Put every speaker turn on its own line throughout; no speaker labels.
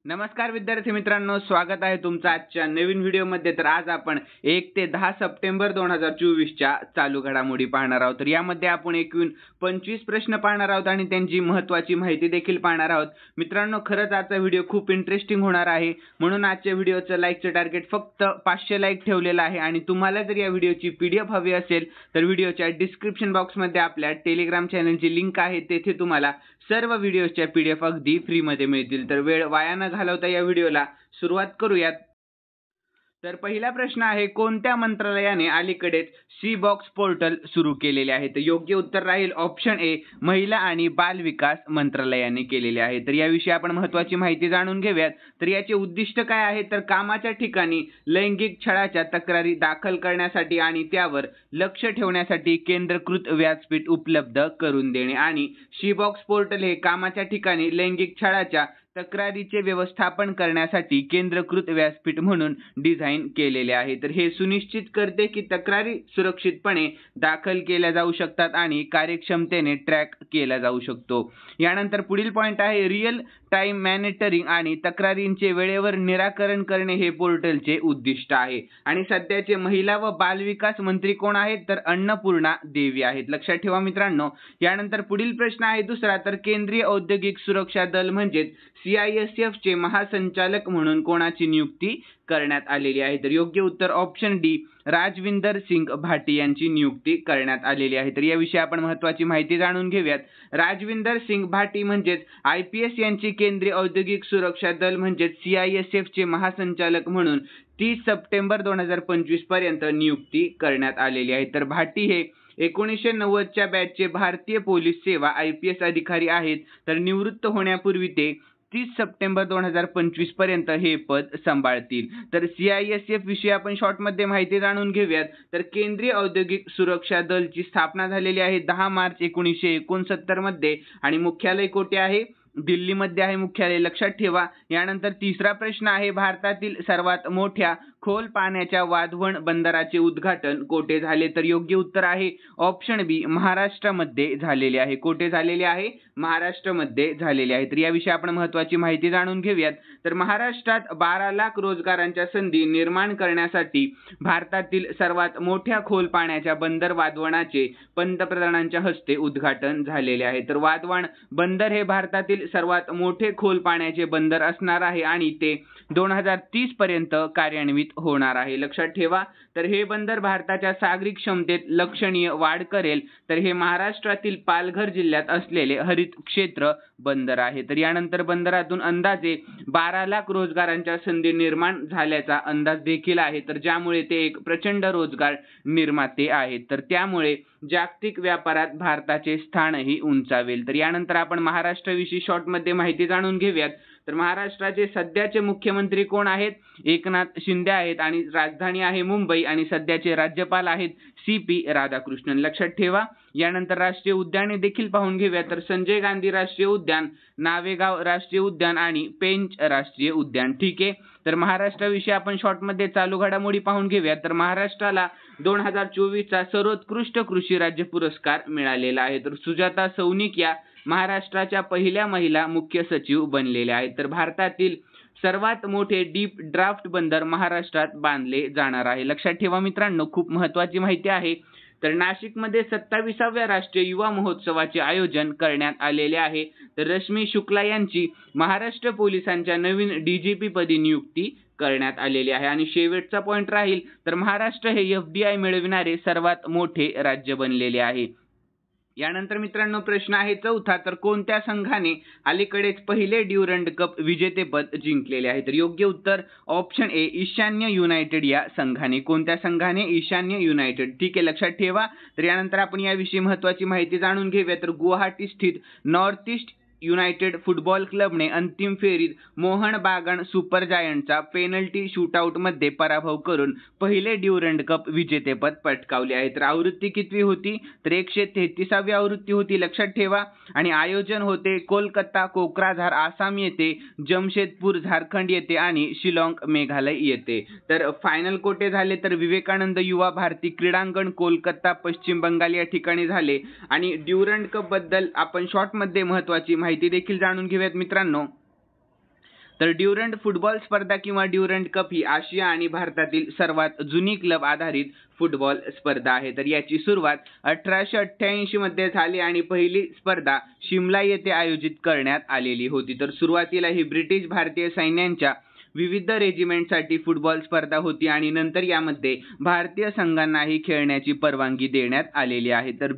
नमस्कार विद्यार्थी मित्रांनो, स्वागत आहे तुमचं आजच्या नवीन व्हिडिओमध्ये। तर आज आपण 1 ते 10 सप्टेंबर 2024च्या चालू घडामोडी पाहणार आहोत। तर यामध्ये आपण एकूण 25 प्रश्न पाहणार आहोत आणि त्यांची महत्त्वाची माहिती देखील पाहणार आहोत। मित्रांनो, खरंच आजचा व्हिडिओ खूप इंटरेस्टिंग होणार आहे, म्हणून आजच्या व्हिडिओचं लाईकचं टार्गेट फक्त 500 लाईक ठेवलेलं आहे। आणि तुम्हाला जर या व्हिडिओची PDF हवी असेल तर व्हिडिओच्या डिस्क्रिप्शन बॉक्समध्ये आपल्या टेलिग्राम चॅनलची लिंक आहे, तेथे तुम्हाला सर्व व्हिडिओच्या PDF अगदी फ्रीमध्ये मिळतील। तर वेळ वाया न घालवता या व्हिडिओला सुरुवात करूयात। तर पहिला प्रश्न आहे, कोणत्या मंत्रालयाने अलीकडेच सी बॉक्स पोर्टल सुरू केलेले आहे? तर योग्य उत्तर राहील ऑप्शन ए, महिला आणि बाल विकास मंत्रालयाने केलेले आहे। तर याविषयी आपण महत्त्वाची माहिती जाणून घेऊयात। तर याचे उद्दिष्ट काय आहे? तर कामाच्या ठिकाणी लैंगिक छळाच्या तक्रारी दाखल करण्यासाठी आणि त्यावर लक्ष ठेवण्यासाठी केंद्रीकृत व्यासपीठ उपलब्ध करून देणे। आणि सी बॉक्स पोर्टल हे कामाच्या ठिकाणी लैंगिक छळाच्या तक्रारीचे व्यवस्थापन करण्यासाठी केंद्रीकृत व्यासपीठ म्हणून डिझाइन केलेले आहे। तर हे सुनिश्चित करते की तक्रारी सुरक्षितपणे दाखल केल्या जाऊ शकतात आणि कार्यक्षमतेने ट्रॅक केला जाऊ शकतो। यानंतर पुढील पॉइंट आहे, रिअल टाइम मॉनिटरिंग आणि तक्रारींचे वेळेवर निराकरण करणे हे पोर्टलचे उद्दिष्ट आहे। आणि सध्याचे महिला व बालविकास मंत्री कोण आहेत? तर अन्नपूर्णा देवी आहेत, लक्षात ठेवा मित्रांनो। यानंतर पुढील प्रश्न आहे दुसरा, तर केंद्रीय औद्योगिक सुरक्षा दल म्हणजेच CISF चे महासंचालक म्हणून कोणाची नियुक्ती करण्यात आलेली आहे? तर योग्य उत्तर ऑप्शन डी, राजविंदर सिंग भाटी यांची नियुक्ती करण्यात आलेली आहे। तर याविषयी आपण महत्त्वाची माहिती जाणून घेऊयात। राजविंदर सिंग भाटी म्हणजेच IPS यांची केंद्रीय औद्योगिक सुरक्षा दल म्हणजेच CISF चे महासंचालक म्हणून 30 सप्टेंबर 2025 पर्यंत नियुक्ती करण्यात आलेली आहे। तर भाटी हे 1990च्या बॅचचे भारतीय पोलीस सेवा IPS अधिकारी आहेत। तर निवृत्त होण्यापूर्वी ते 30 सप्टेंबर 2025 पर्यंत हे पद सांभाळतील। तर CISF विषयी आपण शॉर्टमध्ये माहिती जाणून घेऊयात। तर केंद्रीय औद्योगिक सुरक्षा दलची स्थापना झालेली आहे 10 मार्च 1969 मध्ये आणि मुख्यालय कोठे आहे? दिल्लीमध्ये आहे मुख्यालय, लक्षात ठेवा। यानंतर तिसरा प्रश्न आहे, भारतातील सर्वात मोठ्या खोल पाण्याच्या वाढवण बंदराचे उद्घाटन कोठे झाले? तर योग्य उत्तर आहे ऑप्शन बी, महाराष्ट्रामध्ये झालेले आहे। कोठे झालेले आहे? महाराष्ट्रामध्ये झालेले आहे। तर याविषयी आपण महत्त्वाची माहिती जाणून घेऊयात। तर महाराष्ट्रात 12 लाख रोजगारांच्या संधी निर्माण करण्यासाठी भारतातील सर्वात मोठ्या खोल पाण्याच्या बंदर वाढवणाचे पंतप्रधानांच्या हस्ते उद्घाटन झालेले आहे। तर वाढवण बंदर हे भारतातील सर्वात मोठे खोल पाण्याचे बंदर असणार आहे आणि ते 2030 पर्यंत कार्यान्वित होणार आहे, लक्षात ठेवा। तर हे बंदर भारताच्या सागरी क्षमतेत लक्षणीय वाढ करेल। तर हे महाराष्ट्रातील पालघर जिल्ह्यात असलेले हरित क्षेत्र बंदर आहे। तर यानंतर बंदरातून अंदाजे 12 लाख रोजगारांच्या संधी निर्माण झाल्याचा अंदाज देखील आहे। तर ज्यामुळे ते एक प्रचंड रोजगार निर्माते आहेत। तर त्यामुळे जागतिक व्यापारात भारताचे स्थानही उंचावेल। तर यानंतर आपण महाराष्ट्राविषयी शॉर्टमध्ये माहिती जाणून घेऊयात। तर महाराष्ट्राचे सध्याचे मुख्यमंत्री कोण आहेत? एकनाथ शिंदे आहेत आणि राजधानी आहे मुंबई आणि सध्याचे राज्यपाल आहेत CP राधाकृष्णन, लक्षात ठेवा। यानंतर राष्ट्रीय उद्याने देखील पाहून घेऊया। तर संजय गांधी राष्ट्रीय उद्यान, नावेगाव राष्ट्रीय उद्यान आणि पेंच राष्ट्रीय उद्यान, ठीक आहे। तर महाराष्ट्राविषयी आपण शॉर्टमध्ये चालू घडामोडी पाहून घेऊया। तर महाराष्ट्राला 2024चा सर्वोत्कृष्ट कृषी राज्य पुरस्कार मिळालेला आहे। तर सुजाता सौनिक या महाराष्ट्राच्या पहिल्या महिला मुख्य सचिव बनलेल्या आहेत। तर भारतातील सर्वात मोठे डीप ड्राफ्ट बंदर महाराष्ट्रात बांधले जाणार आहे, लक्षात ठेवा मित्रांनो, खूप महत्त्वाची माहिती आहे। तर नाशिकमध्ये 27व्या राष्ट्रीय युवा महोत्सवाचे आयोजन करण्यात आलेले आहे। तर रश्मी शुक्ला यांची महाराष्ट्र पोलिसांच्या नवीन DGP पदी नियुक्ती करण्यात आलेली आहे। आणि शेवटचा पॉइंट राहील, तर महाराष्ट्र हे FDI मिळविणारे सर्वात मोठे राज्य बनलेले आहे। यानंतर मित्रांनो प्रश्न आहे चौथा, तर कोणत्या संघाने अलीकडेच पहिले ड्युरंड कप विजेतेपद जिंकलेले आहे? तर योग्य उत्तर ऑप्शन ए, ईशान्य युनायटेड या संघाने। कोणत्या संघाने? ईशान्य युनायटेड, ठीक आहे, लक्षात ठेवा। तर यानंतर आपण याविषयी महत्त्वाची माहिती जाणून घेऊया। तर गुवाहाटी स्थित नॉर्थ ईस्ट युनायटेड फुटबॉल क्लबने अंतिम फेरीत मोहन बागान सुपर जायंटचा पेनल्टी शूटआउटमध्ये पराभव करून पहिले ड्युरंड कप विजेतेपद पटकावले आहे। तर आवृत्ती कितवी होती? तर 133वी आवृत्ती होती, लक्षात ठेवा। आणि आयोजन होते कोलकाता, कोक्राझार आसाम येथे, जमशेदपूर झारखंड येथे आणि शिलाँग मेघालय येथे। तर फायनल कोठे झाले? तर विवेकानंद युवा भारती क्रीडांगण, कोलकाता, पश्चिम बंगाल या ठिकाणी झाले। आणि ड्युरंड कप बद्दल आपण शॉर्टमध्ये महत्त्वाची माहिती देखील जाणून घेऊयात मित्रांनो। तर ड्युरंड फुटबॉल स्पर्धा किंवा ड्युरंड कप ही आशिया आणि भारतातील सर्वात जुनी क्लब आधारित फुटबॉल स्पर्धा आहे. तर याची सुरुवात 1888 मध्ये झाली आणि पहिली स्पर्धा शिमला येथे आयोजित करण्यात आलेली होती. तर सुरुवातीला ही ब्रिटिश भारतीय सैन्यांच्या विविध रेजिमेंटसाठी फुटबॉल स्पर्धा होती आणि नंतर यामध्ये भारतीय संघांनाही खेळण्याची परवानगी देण्यात आलेली आहे. तर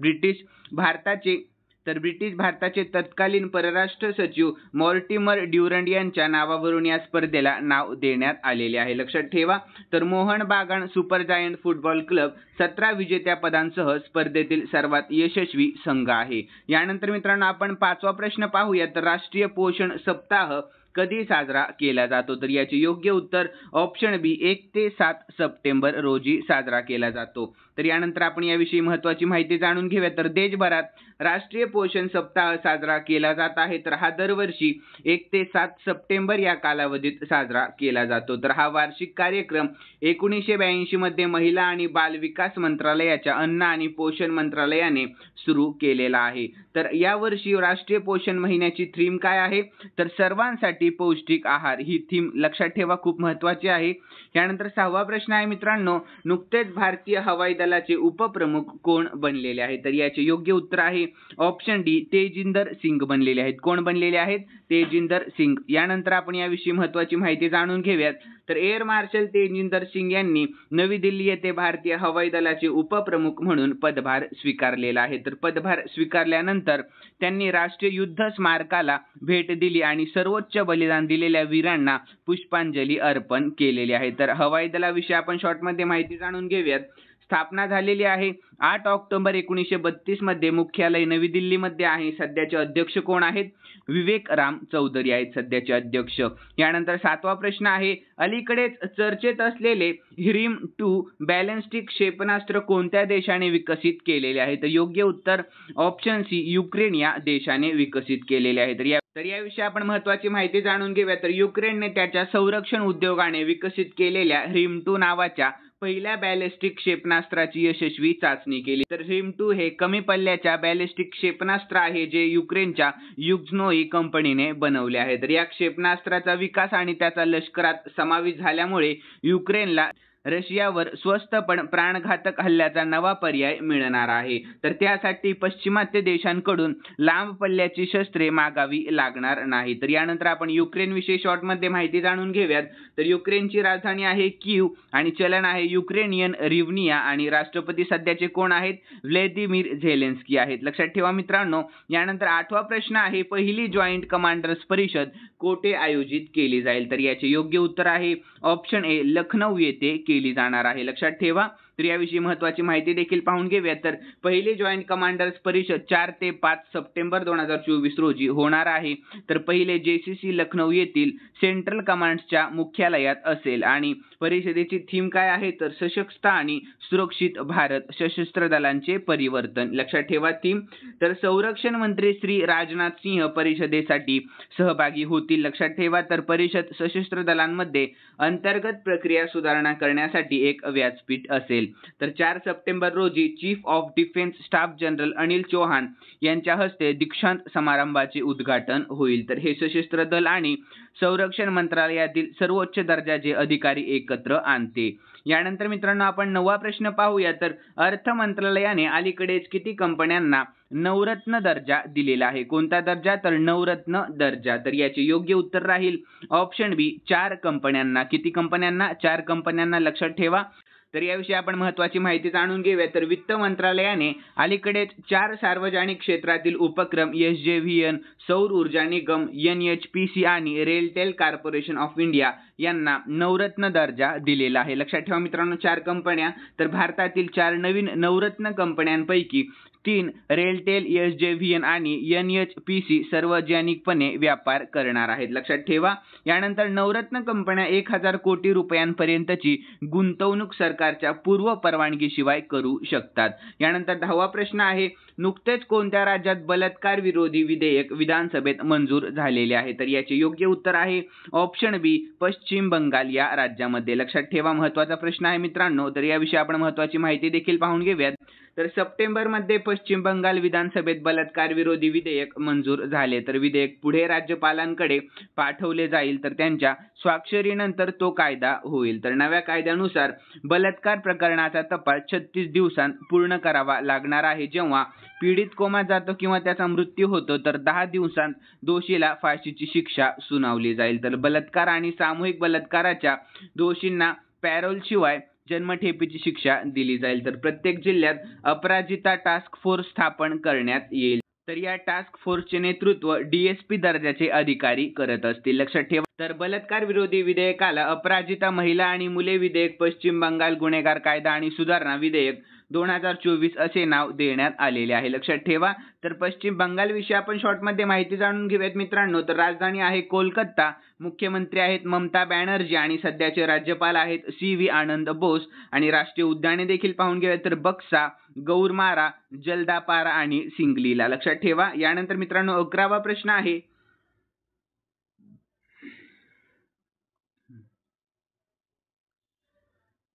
ब्रिटिश भारताचे तत्कालीन परराष्ट्र सचिव मॉर्टिमर ड्युरंड यांच्या नावावरून या स्पर्धेला नाव देण्यात आलेले आहे. लक्षात ठेवा. तर मोहन बागान सुपर जायंट फुटबॉल क्लब 17 विजेत्या पदांसह स्पर्धेतील सर्वात यशस्वी संघ आहे. यानंतर मित्रांनो आपण 5वा प्रश्न पाहूया. तर राष्ट्रीय पोषण सप्ताह कधी साजरा केला जातो? तर याचे योग्य उत्तर ऑप्शन बी 1 ते 7 सप्टेंबर रोजी साजरा केला जातो. तर यानंतर आपण याविषयी महत्त्वाची माहिती जाणून घेऊया. तर देशभरात राष्ट्रीय पोषण सप्ताह साजरा केला जात आहे. तर हा दरवर्षी 1 ते 7 सप्टेंबर या कालावधीत साजरा केला जातो. तर हा वार्षिक कार्यक्रम 1982 मध्ये महिला आणि बाल विकास मंत्रालयाच्या अन्न आणि पोषण मंत्रालयाने सुरू केलेला आहे. तर यावर्षी राष्ट्रीय पोषण महिन्याची थीम काय आहे? तर सर्वांसाठी पौष्टिक आहार ही थीम लक्षात ठेवा, खूप महत्त्वाची आहे. यानंतर 6वा प्रश्न आहे मित्रांनो, नुकतेच भारतीय हवाई दलाचे उपप्रमुख कोण बनलेले आहेत? तर याचे योग्य उत्तर आहे ऑप्शन डी तेजिंदर सिंग बनलेले आहेत. कोण बनलेले आहेत? तेजिंदर सिंग. यानंतर आपण याविषयी महत्त्वाची माहिती जाणून घेऊयात. तर एअर मार्शल तेजिंदर सिंग यांनी नवी दिल्ली येथे भारतीय हवाई दलाचे उपप्रमुख म्हणून पदभार स्वीकारलेला आहे. तर पदभार स्वीकारल्यानंतर त्यांनी राष्ट्रीय युद्ध स्मारकाला भेट दिली आणि सर्वोच्च बलिदान दिलेल्या वीरांना पुष्पांजली अर्पण केलेली आहे. तर हवाई दलाविषयी आपण शॉर्टमध्ये माहिती जाणून घेऊयात. स्थापना झालेली आहे 8 ऑक्टोबर 1932 मध्ये. मुख्यालय नवी दिल्लीमध्ये आहे. सध्याचे अध्यक्ष कोण आहेत? विवेक राम चौधरी आहेत सध्याचे अध्यक्ष. यानंतर 7वा प्रश्न आहे, अलीकडेच चर्चेत असलेले HIRM-2 बॅलिस्टिक क्षेपणास्त्र कोणत्या देशाने विकसित केलेले आहे? तर योग्य उत्तर ऑप्शन सी युक्रेन या देशाने विकसित केलेले आहे. तर याविषयी आपण महत्त्वाची माहिती जाणून घेऊया. तर युक्रेनने त्याच्या संरक्षण उद्योगाने विकसित केलेल्या HIRM-2 नावाच्या पहिल्या बॅलिस्टिक क्षेपणास्त्राची यशस्वी चाचणी केली. तर HIRM-2 हे कमी पल्ल्याच्या बॅलिस्टिक क्षेपणास्त्र आहे जे युक्रेनच्या युझनोई कंपनीने बनवले आहे. तर या क्षेपणास्त्राचा विकास आणि त्याचा लष्करात समावेश झाल्यामुळे युक्रेनला रशियावर स्वस्त पण प्राणघातक हल्ल्याचा नवा पर्याय मिळणार आहे. तर त्यासाठी पश्चिमात्य देशांकडून लांब पल्ल्याची शस्त्रे मागावी लागणार नाही. तर यानंतर आपण युक्रेन विषयी शॉर्टमध्ये माहिती जाणून घेऊयात. तर युक्रेनची राजधानी आहे कीव आणि चलन आहे युक्रेनियन रिव्हनिया आणि राष्ट्रपती सध्याचे कोण आहेत? व्लादिमीर झेलेन्स्की आहेत. लक्षात ठेवा मित्रांनो. यानंतर 8वा प्रश्न आहे, पहिली जॉईंट कमांडर्स परिषद कोठे आयोजित केली जाईल? तर याचे योग्य उत्तर आहे ऑप्शन ए लखनौ येथे केली जाणार आहे. लक्षात ठेवा. तर याविषयी महत्त्वाची माहिती देखील पाहून घेऊया. तर पहिली जॉईंट कमांडर्स परिषद 4 ते 5 सप्टेंबर 2024 रोजी होणार आहे. तर पहिले JCC लखनौ येथील सेंट्रल कमांड्सच्या मुख्यालयात असेल आणि परिषदेची थीम काय आहे? तर सशक्त आणि सुरक्षित भारत सशस्त्र दलांचे परिवर्तन. लक्षात ठेवा थीम. तर संरक्षण मंत्री श्री राजनाथ सिंह परिषदेसाठी सहभागी होतील. लक्षात ठेवा. तर परिषद सशस्त्र दलांमध्ये अंतर्गत प्रक्रिया सुधारणा करण्यासाठी एक व्यासपीठ असेल. तर 4 सप्टेंबर रोजी chief of defence staff general Anil Chauhan यांच्या हस्ते दीक्षांत समारंभाचे उद्घाटन होईल. तर हे सशस्त्र दल आणि संरक्षण मंत्रालयातील सर्वोच्च दर्जाचे अधिकारी एकत्र आणते. यानंतर मित्रांनो आपण 9वा प्रश्न पाहूया. तर अर्थ मंत्रालयाने अलीकडेच किती कंपन्यांना नवरत्न दर्जा दिलेला आहे? कोणता दर्जा? तर नवरत्न दर्जा. तर याचे योग्य उत्तर राहील ऑप्शन बी 4 कंपन्यांना. किती कंपन्यांना? 4 कंपन्यांना. लक्षात ठेवा. तर याविषयी आपण महत्त्वाची माहिती जाणून घेऊया. तर वित्त मंत्रालयाने अलीकडेच 4 सार्वजनिक क्षेत्रातील उपक्रम SJVN, सौर ऊर्जा निगम, NHPC आणि रेलटेल कॉर्पोरेशन ऑफ इंडिया यांना नवरत्न दर्जा दिलेला आहे. लक्षात ठेवा मित्रांनो 4 कंपन्या. तर भारतातील 4 नवीन नवरत्न कंपन्यांपैकी 3 रेलटेल, SJVN आणि NHPC सार्वजनिकपणे व्यापार करणार आहेत. लक्षात ठेवा. यानंतर नवरत्न कंपन्या 1000 कोटी रुपयांपर्यंतची गुंतवणूक सरकारच्या पूर्व परवानगीशिवाय करू शकतात. यानंतर 10वा प्रश्न आहे, नुकतेच कोणत्या राज्यात बलात्कार विरोधी विधेयक विधानसभेत मंजूर झालेले आहे? तर याचे योग्य उत्तर आहे ऑप्शन बी पश्चिम बंगाल या राज्यामध्ये. लक्षात ठेवा महत्त्वाचा प्रश्न आहे मित्रांनो. तर याविषयी आपण महत्त्वाची माहिती देखील पाहून घेऊयात. तर सप्टेंबरमध्ये पश्चिम बंगाल विधानसभेत बलात्कार विरोधी विधेयक मंजूर झाले. तर विधेयक पुढे राज्यपालांकडे पाठवले जाईल, तर त्यांच्या स्वाक्षरीनंतर तो कायदा होईल. तर नव्या कायद्यानुसार बलात्कार प्रकरणाचा तपास 36 दिवसांत पूर्ण करावा लागणार आहे. जेव्हा पीडित कोमात जातो किंवा त्याचा मृत्यू होतो तर 10 दिवसांत दोषीला फाशीची शिक्षा सुनावली जाईल. तर बलात्कार आणि सामूहिक बलात्काराच्या दोषींना पॅरोल शिवाय जन्मठेपेची शिक्षा दिली जाईल. तर प्रत्येक जिल्ह्यात अपराजिता टास्क फोर्स स्थापन करण्यात येईल. तर या टास्क फोर्सचे नेतृत्व DSP दर्जाचे अधिकारी करत असतील. लक्षात ठेवा. तर बलात्कार विरोधी विधेयकाला अपराजिता महिला आणि मुले विधेयक, पश्चिम बंगाल गुन्हेगार कायदा आणि सुधारणा विधेयक 2024 असे नाव देण्यात आलेले आहे. लक्षात ठेवा. तर पश्चिम बंगाल विषयी आपण शॉर्टमध्ये माहिती जाणून घेऊयात मित्रांनो. तर राजधानी आहे कोलकाता, मुख्यमंत्री आहेत ममता बॅनर्जी आणि सध्याचे राज्यपाल आहेत CV आनंद बोस आणि राष्ट्रीय उद्याने देखील पाहून घेऊयात. तर बक्सा, गौरमारा, जलदापारा आणि सिंगलीला. लक्षात ठेवा. यानंतर मित्रांनो 11वा प्रश्न आहे.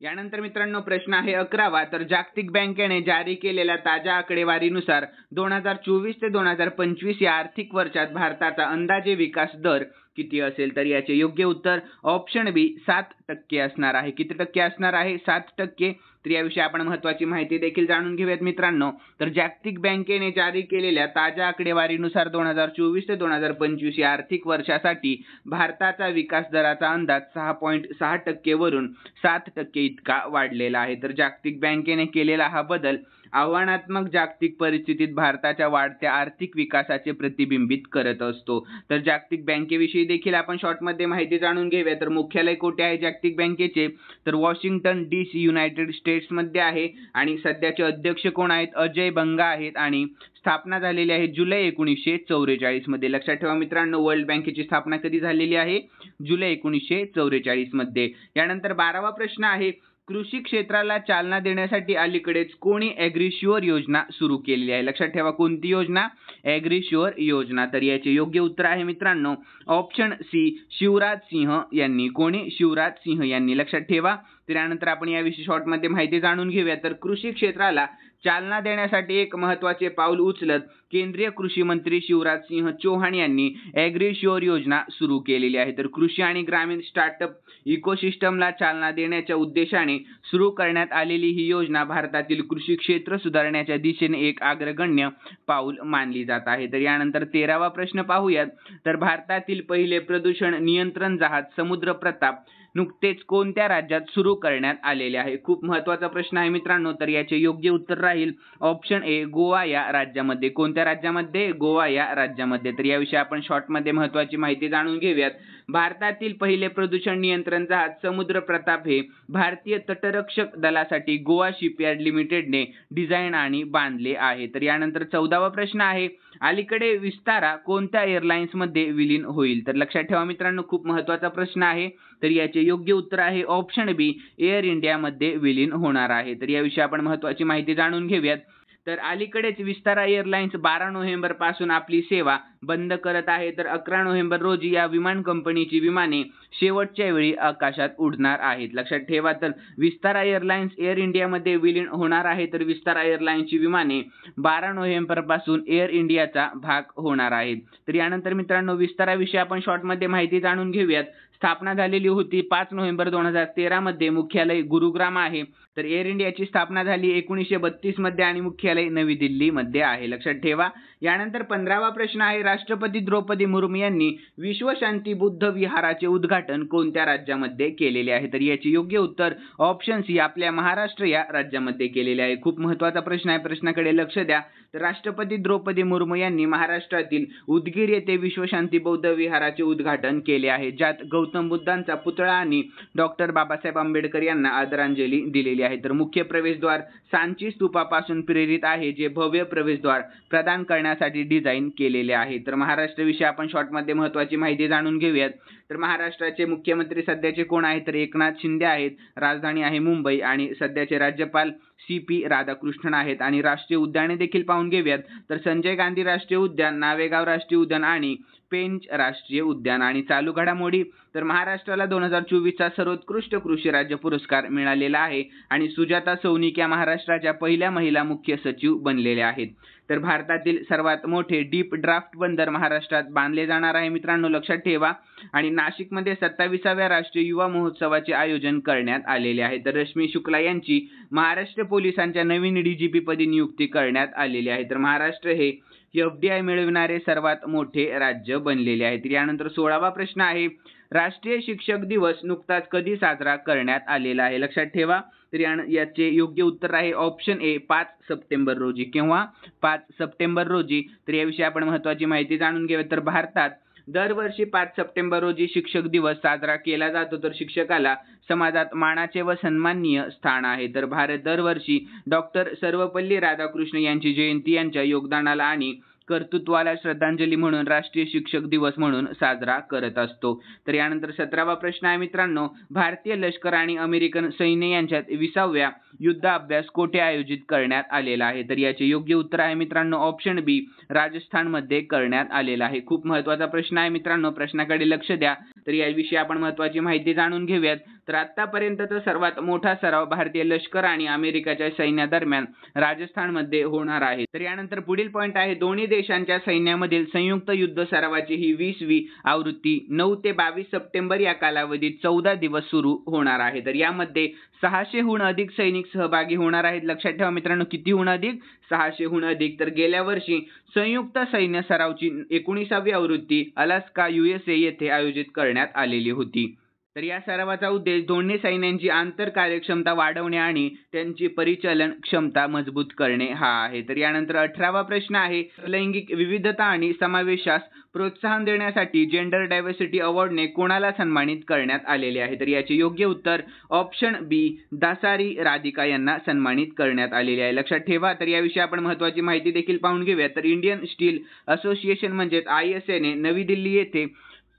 यानंतर मित्रांनो प्रश्न आहे 11वा. तर जागतिक बँकेने जारी केलेल्या ताज्या आकडेवारीनुसार 2024 ते 2025 या आर्थिक वर्षात भारताचा अंदाजे विकास दर किती असेल? तर याचे योग्य उत्तर ऑप्शन बी 7% असणार आहे. किती टक्के असणार आहे? 7%. तर याविषयी आपण महत्त्वाची माहिती देखील जाणून घेऊयात मित्रांनो. तर जागतिक बँकेने जारी केलेल्या ताज्या आकडेवारीनुसार 2024 ते 2025 या आर्थिक वर्षासाठी भारताचा विकास दराचा अंदाज 6.6% वरून 7% इतका वाढलेला आहे. तर जागतिक बँकेने केलेला हा बदल आव्हानात्मक जागतिक परिस्थितीत भारताच्या वाढत्या आर्थिक विकासाचे प्रतिबिंबित करत असतो. तर जागतिक बँकेविषयी देखील आपण शॉर्टमध्ये माहिती जाणून घेऊया. तर मुख्यालय कुठे आहे जागतिक बँकेचे? तर वॉशिंग्टन DC युनायटेड स्टेट्समध्ये आहे आणि सध्याचे अध्यक्ष कोण आहेत? अजय बंगा आहेत आणि स्थापना झालेली आहे जुलै 1944 मध्ये. लक्षात ठेवा मित्रांनो, वर्ल्ड बँकेची स्थापना कधी झालेली आहे? जुलै 1944 मध्ये. यानंतर 12वा प्रश्न आहे. कृषी क्षेत्राला चालना देण्यासाठी अलीकडेच कोणी ॲग्रीश्युअर योजना सुरू केलेली आहे? लक्षात ठेवा, कोणती योजना? ॲग्रीश्युअर योजना. तर याचे योग्य उत्तर आहे मित्रांनो ऑप्शन सी, शिवराज सिंह यांनी. कोणी? शिवराज सिंह यांनी. लक्षात ठेवा. तर यानंतर आपण याविषयी शॉर्टमध्ये माहिती जाणून घेऊया. तर कृषी क्षेत्राला चालना देण्यासाठी एक महत्त्वाचे पाऊल उचलत केंद्रीय कृषी मंत्री शिवराज सिंह चौहान यांनी ॲग्रीश्युअर योजना सुरू केलेली आहे. तर कृषी आणि ग्रामीण स्टार्टअप इकोसिस्टमला चालना देण्याच्या उद्देशाने सुरू करण्यात आलेली ही योजना भारतातील कृषी क्षेत्र सुधारण्याच्या दिशेने एक अग्रगण्य पाऊल मानली जात आहे. तर यानंतर 13वा प्रश्न पाहूयात. तर भारतातील पहिले प्रदूषण नियंत्रण जहाज समुद्र प्रताप नुकतेच कोणत्या राज्यात सुरू करण्यात आलेले आहे? खूप महत्त्वाचा प्रश्न आहे मित्रांनो. तर याचे योग्य उत्तर राहील ऑप्शन ए, गोवा या राज्यामध्ये. कोणत्या राज्यामध्ये? गोवा या राज्यामध्ये. तर याविषयी आपण शॉर्टमध्ये महत्त्वाची माहिती जाणून घेऊयात. भारतातील पहिले प्रदूषण नियंत्रण जहाज समुद्र प्रताप हे भारतीय तटरक्षक दलासाठी गोवा शिपयार्ड लिमिटेडने डिझाईन आणि बांधले आहे. तर यानंतर 14वा प्रश्न आहे. अलीकडे विस्तारा कोणत्या एअरलाइन्समध्ये विलीन होईल? तर लक्षात ठेवा मित्रांनो, खूप महत्त्वाचा प्रश्न आहे. तर याचे योग्य उत्तर आहे ऑप्शन बी, एअर इंडियामध्ये विलीन होणार आहे. तर याविषयी आपण महत्त्वाची माहिती जाणून घेऊयात. तर अलीकडेच विस्तारा एअरलाइन्स 12 नोव्हेंबर पासून आपली सेवा बंद करत आहे. तर 11 नोव्हेंबर रोजी या विमान कंपनीची विमाने शेवटच्या वेळी आकाशात उडणार आहेत. लक्षात ठेवा. तर विस्तारा एअरलाइन्स एअर इंडियामध्ये विलीन होणार आहे. तर विस्तारा एअरलाइन्सची विमाने 12 नोव्हेंबर पासून एअर इंडियाचा भाग होणार आहेत. तर यानंतर मित्रांनो विस्ताराविषयी आपण शॉर्टमध्ये माहिती जाणून घेऊयात. स्थापना झालेली होती 5 नोव्हेंबर 2013 मध्ये. मुख्यालय गुरुग्राम आहे. तर एअर इंडियाची स्थापना झाली 1932 मध्ये आणि मुख्यालय नवी दिल्ली मध्ये आहे. लक्षात ठेवा. यानंतर 15वा प्रश्न आहे. राष्ट्रपती द्रौपदी मुर्मू यांनी विश्व शांती बुद्ध विहाराचे उद्घाटन कोणत्या राज्यामध्ये केलेले आहे? तर याचे योग्य उत्तर ऑप्शन सी, आपल्या महाराष्ट्र या राज्यामध्ये केलेले आहे. खूप महत्त्वाचा प्रश्न आहे, प्रश्नाकडे लक्ष द्या. तर राष्ट्रपती द्रौपदी मुर्मू यांनी महाराष्ट्रातील उदगीर येथे विश्व शांती बौद्ध विहाराचे उद्घाटन केले आहे, ज्यात गौतम बुद्धांचा पुतळा आणि डॉक्टर बाबासाहेब आंबेडकर यांना आदरांजली दिलेली आहे. तर मुख्य प्रवेशद्वार सांची स्तूपापासून प्रेरित आहे, जे भव्य प्रवेशद्वार प्रदान करण्यासाठी डिझाईन केलेले आहे. तर महाराष्ट्राविषयी आपण शॉर्टमध्ये महत्त्वाची माहिती जाणून घेऊयात. तर महाराष्ट्राचे मुख्यमंत्री सध्याचे कोण आहेत? तर एकनाथ शिंदे आहेत. राजधानी आहे मुंबई आणि सध्याचे राज्यपाल CP राधाकृष्णन आहेत. आणि राष्ट्रीय उद्याने देखील पाहून घेऊयात. तर संजय गांधी राष्ट्रीय उद्यान, नावेगाव राष्ट्रीय उद्यान आणि पेंच राष्ट्रीय उद्यान. आणि चालू घडामोडी तर महाराष्ट्राला 2024चा सर्वोत्कृष्ट कृषी राज्य पुरस्कार मिळालेला आहे आणि सुजाता सौनिक या महाराष्ट्राच्या पहिल्या महिला मुख्य सचिव बनलेल्या आहेत. तर भारतातील सर्वात मोठे डीप ड्राफ्ट बंदर महाराष्ट्रात बांधले जाणार आहे मित्रांनो, लक्षात ठेवा. आणि नाशिकमध्ये 27व्या राष्ट्रीय युवा महोत्सवाचे आयोजन करण्यात आलेले आहे. तर रश्मी शुक्ला यांची महाराष्ट्र पोलिसांच्या नवीन डीजीपी पदी नियुक्ती करण्यात आलेली आहे. तर महाराष्ट्र हे FDI मिळविणारे सर्वात मोठे राज्य बनलेले आहे. तर यानंतर 16वा प्रश्न आहे, राष्ट्रीय शिक्षक दिवस नुकताच कधी साजरा करण्यात आलेला आहे, लक्षात ठेवा. तर याचे योग्य उत्तर आहे ऑप्शन ए 5 सप्टेंबर रोजी. केव्हा? 5 सप्टेंबर रोजी. तर याविषयी आपण महत्त्वाची माहिती जाणून घेऊया. तर भारतात दरवर्षी 5 सप्टेंबर रोजी शिक्षक दिवस साजरा केला जातो. तर शिक्षकाला समाजात मानाचे व सन्माननीय स्थान आहे. तर भारत दरवर्षी डॉक्टर सर्वपल्ली राधाकृष्ण यांची जयंती यांच्या योगदानाला आणि कर्तृत्वाला श्रद्धांजली म्हणून राष्ट्रीय शिक्षक दिवस म्हणून साजरा करत असतो. तर यानंतर 17वा प्रश्न आहे मित्रांनो, भारतीय लष्कर आणि अमेरिकन सैन्य यांच्यात 20व्या युद्ध अभ्यास कोठे आयोजित करण्यात आलेला आहे. तर याचे योग्य उत्तर आहे मित्रांनो ऑप्शन बी राजस्थानमध्ये करण्यात आलेला आहे. खूप महत्त्वाचा प्रश्न आहे मित्रांनो, प्रश्नाकडे लक्ष द्या. तर याविषयी आपण महत्त्वाची माहिती जाणून घेऊयात. तर आतापर्यंतचा सर्वात मोठा सराव भारतीय लष्कर आणि अमेरिकेच्या सैन्यादरम्यान राजस्थानमध्ये होणार आहे. तर यानंतर पुढील पॉइंट आहे, दोन्ही देशांच्या सैन्यामधील संयुक्त युद्ध सरावाची ही 20वी आवृत्ती 9 ते 22 सप्टेंबर या कालावधीत 14 दिवस सुरू होणार आहे. तर यामध्ये 600हून अधिक सैनिक सहभागी होणार आहेत. लक्षात ठेवा मित्रांनो, कितीहून अधिक? 600हून अधिक. तर गेल्या वर्षी संयुक्त सैन्य सरावची 19वी आवृत्ती अलास्का USA येथे आयोजित करण्यात आलेली होती. तर या सरावाचा उद्देश दोन्ही सैन्यांची आंतर कार्यक्षमता वाढवणे आणि त्यांची परिचालन क्षमता मजबूत करणे हा आहे. तर यानंतर 18वा प्रश्न आहे, लैंगिक विविधता आणि समावेशास प्रोत्साहन देण्यासाठी जेंडर डायव्हर्सिटी अवॉर्डने कोणाला सन्मानित करण्यात आलेले आहे. तर याचे योग्य उत्तर ऑप्शन बी दासारी राधिका यांना सन्मानित करण्यात आलेले आहे, लक्षात ठेवा. तर याविषयी आपण महत्त्वाची माहिती देखील पाहून घेऊया. तर इंडियन स्टील असोसिएशन म्हणजेच ISA ने नवी दिल्ली येथे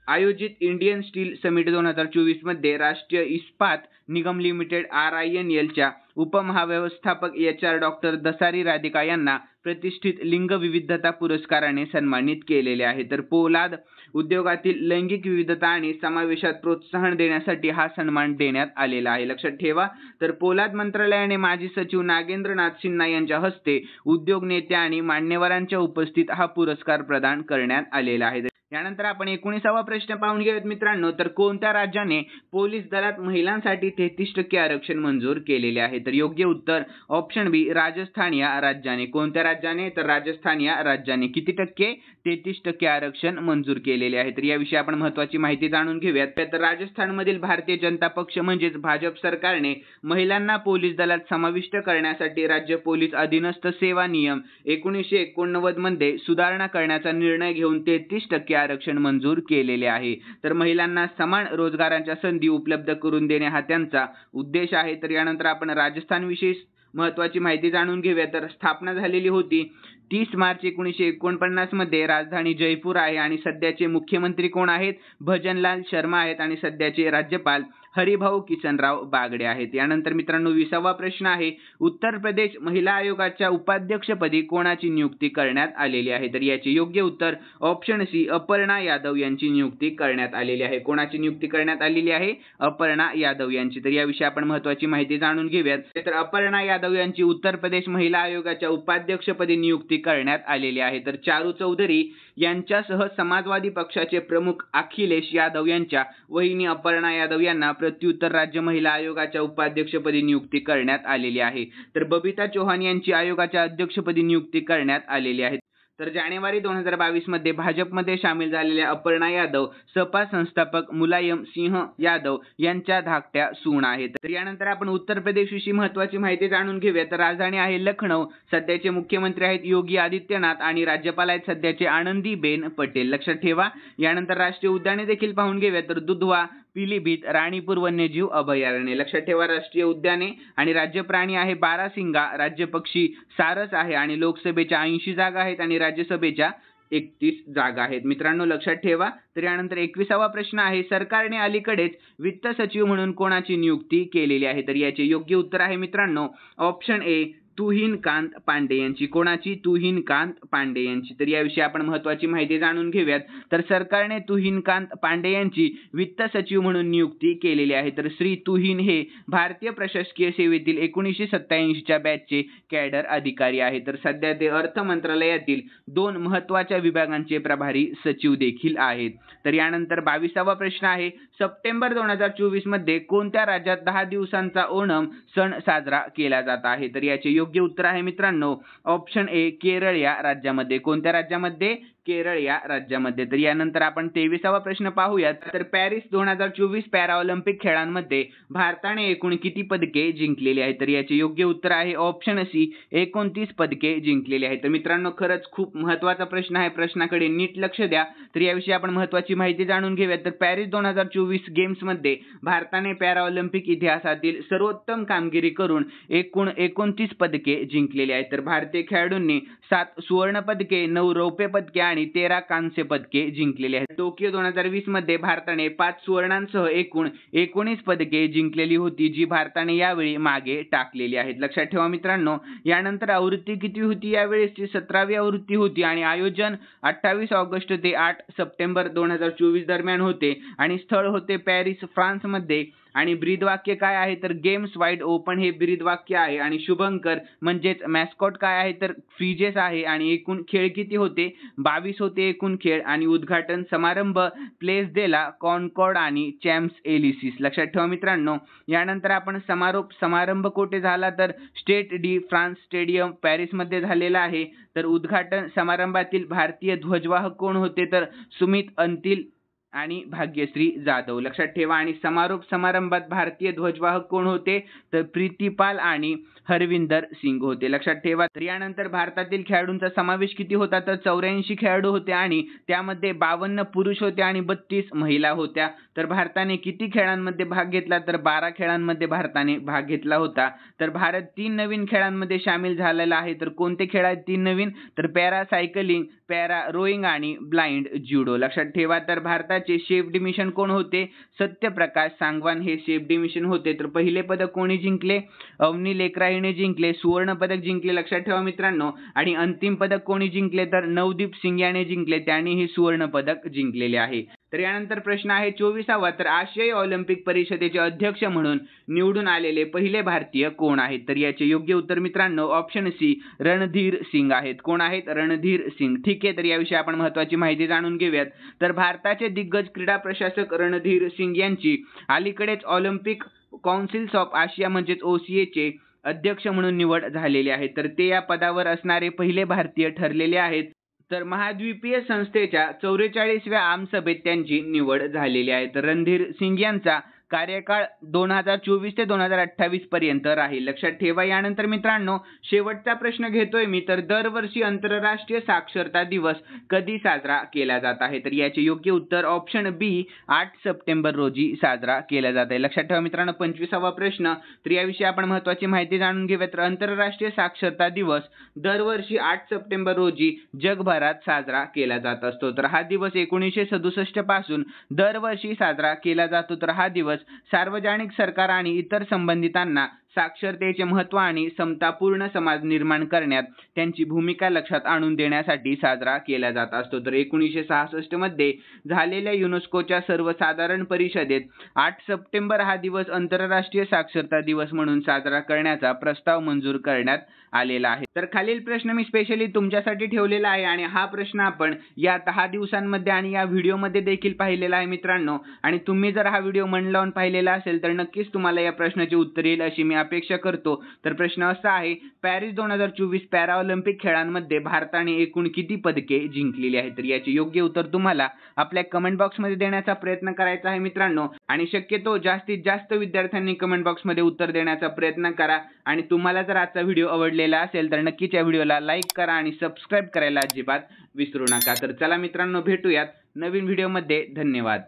आयोजित इंडियन स्टील समिट 2024 मध्ये राष्ट्रीय इस्पात निगम लिमिटेड RINL च्या उपमहाव्यवस्थापक HR डॉक्टर दसारी राधिका यांना प्रतिष्ठित लिंग विविधता पुरस्काराने सन्मानित केलेले आहे. तर पोलाद उद्योगातील लैंगिक विविधता आणि समावेशात प्रोत्साहन देण्यासाठी हा सन्मान देण्यात आलेला आहे, लक्षात ठेवा. तर पोलाद मंत्रालयाने माजी सचिव नागेंद्रनाथ सिन्हा यांच्या हस्ते उद्योग नेते आणि मान्यवरांच्या उपस्थित हा पुरस्कार प्रदान करण्यात आलेला आहे. यानंतर आपण 19वा प्रश्न पाहून घेऊयात मित्रांनो. तर कोणत्या राज्याने पोलीस दलात महिलांसाठी 33% आरक्षण मंजूर केलेले आहे. तर योग्य उत्तर ऑप्शन बी राजस्थान या राज्याने. कोणत्या राज्याने? तर राजस्थान या राज्याने. किती टक्के? 33% आरक्षण मंजूर केलेले आहे. तर याविषयी आपण महत्त्वाची माहिती जाणून घेऊयात. तर राजस्थानमधील भारतीय जनता पक्ष म्हणजेच भाजप सरकारने महिलांना पोलीस दलात समाविष्ट करण्यासाठी राज्य पोलीस अधीनस्थ सेवा नियम 1989 मध्ये सुधारणा करण्याचा निर्णय घेऊन 33% आरक्षण मंजूर केलेले आहे. तर महिलांना समान रोजगाराच्या संधी उपलब्ध करून देणे हा त्यांचा उद्देश आहे. तर यानंतर आपण राजस्थान विषयी महत्त्वाची माहिती जाणून घेऊया. तर स्थापना झालेली होती 30 मार्च 1949 मध्ये. राजधानी जयपूर आहे आणि सध्याचे मुख्यमंत्री कोण आहेत? भजनलाल शर्मा आहेत आणि सध्याचे राज्यपाल हरिभाऊ किसनराव बागडे आहेत. यानंतर मित्रांनो 20वा प्रश्न आहे, उत्तर प्रदेश महिला आयोगाच्या उपाध्यक्षपदी कोणाची नियुक्ती करण्यात आलेली आहे. तर याचे योग्य उत्तर ऑप्शन सी अपर्णा यादव यांची नियुक्ती करण्यात आलेली आहे. कोणाची नियुक्ती करण्यात आलेली आहे? अपर्णा यादव यांची. तर याविषयी आपण महत्त्वाची माहिती जाणून घेऊयात. तर अपर्णा यादव यांची उत्तर प्रदेश महिला आयोगाच्या उपाध्यक्षपदी नियुक्ती करण्यात आलेली आहे. तर चारू चौधरी यांच्यासह समाजवादी पक्षाचे प्रमुख अखिलेश यादव यांच्या वहिनी अपर्णा यादव यांना प्रत्युत्तर राज्य महिला आयोगाच्या उपाध्यक्षपदी नियुक्ती करण्यात आलेली आहे. तर बबिता चौहान यांची आयोगाच्या अध्यक्षपदी नियुक्ती करण्यात आलेली आहे. तर जानेवारी 2022 मध्ये भाजपमध्ये सामील झालेल्या अपर्णा यादव सपा संस्थापक मुलायम सिंह यादव यांच्या धाकट्या सून आहेत. तर यानंतर आपण उत्तर प्रदेश विषयी महत्त्वाची माहिती जाणून घेऊया. तर राजधानी आहे लखनौ. सध्याचे मुख्यमंत्री आहेत योगी आदित्यनाथ आणि राज्यपाल आहेत सध्याचे आनंदीबेन पटेल, लक्षात ठेवा. यानंतर राष्ट्रीय उद्याने देखील पाहून घेऊया. तर दुधवा, पिलीभीत, राणीपूर वन्यजीव अभयारण्य, लक्षात ठेवा राष्ट्रीय उद्याने. आणि राज्य प्राणी आहे बारासिंगा, राज्य पक्षी सारस आहे आणि लोकसभेच्या 80 जागा आहेत आणि राज्यसभेच्या 31 जागा आहेत मित्रांनो, लक्षात ठेवा. तर यानंतर 21वा प्रश्न आहे, सरकारने अलीकडेच वित्त सचिव म्हणून कोणाची नियुक्ती केलेली आहे. तर याचे योग्य उत्तर आहे मित्रांनो ऑप्शन ए तुहिनकांत पांडे यांची. कोणाची? तुहिनकांत पांडे यांची. तर याविषयी आपण महत्त्वाची माहिती जाणून घेऊयात. तर सरकारने तुहिनकांत पांडे यांची वित्त सचिव म्हणून नियुक्ती केलेली आहे. तर श्री तुहिन हे भारतीय प्रशासकीय सेवेतील 1987च्या बॅचचे कॅडर अधिकारी आहे. तर सध्या ते अर्थ मंत्रालयातील 2 महत्त्वाच्या विभागांचे प्रभारी सचिव देखील आहेत. तर यानंतर 22वा प्रश्न आहे, सप्टेंबर 2024 मध्ये कोणत्या राज्यात 10 दिवसांचा ओणम सण साजरा केला जात आहे? तर याचे योग्य उत्तर आहे मित्रांनो ऑप्शन ए केरळ या राज्यामध्ये. कोणत्या राज्यामध्ये? केरळ या राज्यामध्ये. तर यानंतर आपण 23वा प्रश्न पाहूयात. तर पॅरिस 2024 पॅरा ऑलिम्पिक खेळांमध्ये भारताने एकूण किती पदके जिंकलेली आहेत? तर याचे योग्य उत्तर आहे ऑप्शन सी 29 पदके जिंकलेली आहेत. तर मित्रांनो खरंच खूप महत्त्वाचा प्रश्न आहे, प्रश्नाकडे नीट लक्ष द्या. तर याविषयी आपण महत्त्वाची माहिती जाणून घेऊयात. तर पॅरिस 2024 गेम्समध्ये भारताने पॅरा ऑलिम्पिक इतिहासातील सर्वोत्तम कामगिरी करून एकूण 29 पदके जिंकलेली आहेत. तर भारतीय खेळाडूंनी 7 सुवर्ण पदके, 9 रौप्य पदके आणि 13 कांस्य पदके जिंकलेली आहेत. टोकियो 2020 मध्ये भारताने 5 सुवर्णांसह एकूण 19 पदके जिंकलेली होती, जी भारताने यावेळी मागे टाकलेली आहेत. लक्षात ठेवा मित्रांनो. यानंतर आवृत्ती किती होती? यावेळेसची 17वी आवृत्ती होती आणि आयोजन 28 ऑगस्ट ते 8 सप्टेंबर 2024 दरम्यान होते आणि स्थळ होते पॅरिस फ्रान्समध्ये. आणि ब्रीदवाक्य काय आहे? तर गेम्स वाईड ओपन हे ब्रीदवाक्य आहे आणि शुभंकर म्हणजेच मॅस्कॉट काय आहे? तर फ्रीजेस आहे. आणि एकूण खेळ किती होते? 22 होते एकूण खेळ. आणि उद्घाटन समारंभ प्लेस देला कॉन्कॉर्ड आणि चॅम्प्स एलिसिस. लक्षात ठेवा मित्रांनो. यानंतर आपण समारोप समारंभ कोठे झाला? तर स्टेड डी फ्रान्स स्टेडियम पॅरिसमध्ये झालेला आहे. तर उद्घाटन समारंभातील भारतीय ध्वजवाहक कोण होते? तर सुमित अंतिल आणि भाग्यश्री जाधव. लक्षात ठेवा. आणि समारोप समारंभात भारतीय ध्वजवाहक कोण होते? तर प्रीतीपाल आणि हरविंदर सिंग होते. लक्षात ठेवा. तर यानंतर भारतातील खेळाडूंचा समावेश किती होता? तर 84 खेळाडू होते आणि त्यामध्ये 52 पुरुष होते आणि 32 महिला होत्या. तर भारताने किती खेळांमध्ये भाग घेतला? तर 12 खेळांमध्ये भारताने भाग घेतला होता. तर भारत 3 नवीन खेळांमध्ये सामील झालेला आहे. तर कोणते खेळ आहेत 3 नवीन? तर पॅरा सायकलिंग, पॅरा रोईंग आणि ब्लाइंड ज्युडो. लक्षात ठेवा. तर भारताचे शेफ मिशन कोण होते? सत्यप्रकाश सांगवान हे शेफ मिशन होते. तर पहिले पदक कोणी जिंकले? अवनी लेकरा हिने जिंकले, सुवर्ण पदक जिंकले. लक्षात ठेवा मित्रांनो. आणि अंतिम पदक कोणी जिंकले? तर नवदीप सिंग याने जिंकले, त्यांनी हे सुवर्ण पदक जिंकलेले आहे. तर यानंतर प्रश्न आहे 24वा. तर आशियाई ऑलिम्पिक परिषदेचे अध्यक्ष म्हणून निवडून आलेले पहिले भारतीय कोण आहेत? तर याचे योग्य उत्तर मित्रांनो ऑप्शन सी रणधीर सिंग आहेत. कोण आहेत? रणधीर सिंग. ठीक आहे. तर याविषयी आपण महत्त्वाची माहिती जाणून घेऊयात. तर भारताचे दिग्गज क्रीडा प्रशासक रणधीर सिंग यांची अलीकडेच ऑलिम्पिक काउन्सिल्स ऑफ आशिया म्हणजेच OCA चे अध्यक्ष म्हणून निवड झालेली आहे. तर ते या पदावर असणारे पहिले भारतीय ठरलेले आहेत. तर महाद्वीपीय संस्थेच्या 44व्या आमसभेत त्यांची निवड झालेली आहे. तर रणधीर सिंग यांचा कार्यकाळ 2024 ते 2028 पर्यंत राहील. लक्षात ठेवा. यानंतर मित्रांनो शेवटचा प्रश्न घेतोय मी. तर दरवर्षी आंतरराष्ट्रीय साक्षरता दिवस कधी साजरा केला जात आहे? तर याचे योग्य उत्तर ऑप्शन बी 8 सप्टेंबर रोजी साजरा केला जात आहे. लक्षात ठेवा मित्रांनो. 25वा प्रश्न. तर याविषयी आपण महत्त्वाची माहिती जाणून घेऊया. तर आंतरराष्ट्रीय साक्षरता दिवस दरवर्षी 8 सप्टेंबर रोजी जगभरात साजरा केला जात असतो. तर हा दिवस 1967 पासून दरवर्षी साजरा केला जातो. तर हा दिवस सार्वजनिक सरकार आणि इतर संबंधितांना साक्षरतेचे महत्त्व आणि समतापूर्ण समाज निर्माण करण्यात त्यांची भूमिका लक्षात आणून देण्यासाठी साजरा केला जात असतो. तर 1966 मध्ये झालेल्या युनेस्कोच्या सर्वसाधारण परिषदेत 8 सप्टेंबर हा दिवस आंतरराष्ट्रीय साक्षरता दिवस म्हणून साजरा करण्याचा प्रस्ताव मंजूर करण्यात आलेला आहे. तर खालील प्रश्न मी स्पेशली तुमच्यासाठी ठेवलेला आहे आणि हा प्रश्न आपण या 10 दिवसांमध्ये आणि या व्हिडिओमध्ये देखील पाहिलेला आहे मित्रांनो. आणि तुम्ही जर हा व्हिडिओ मन लावून पाहिलेला असेल तर नक्कीच तुम्हाला या प्रश्नाचे उत्तर येईल अशी मी अपेक्षा करतो. तर प्रश्न असा आहे, पॅरिस 2024 पॅरा ऑलिम्पिक खेळांमध्ये भारताने एकूण किती पदके जिंकलेली आहेत? तर याचे योग्य उत्तर तुम्हाला आपल्या कमेंट बॉक्समध्ये देण्याचा प्रयत्न करायचा आहे मित्रांनो. आणि शक्यतो जास्तीत जास्त विद्यार्थ्यांनी कमेंट बॉक्समध्ये उत्तर देण्याचा प्रयत्न करा. आणि तुम्हाला जर आजचा व्हिडिओ आवडलेला असेल तर नक्कीच या व्हिडिओला लाईक करा आणि सबस्क्राईब करायला अजिबात विसरू नका. तर चला मित्रांनो भेटूयात नवीन व्हिडिओमध्ये. धन्यवाद.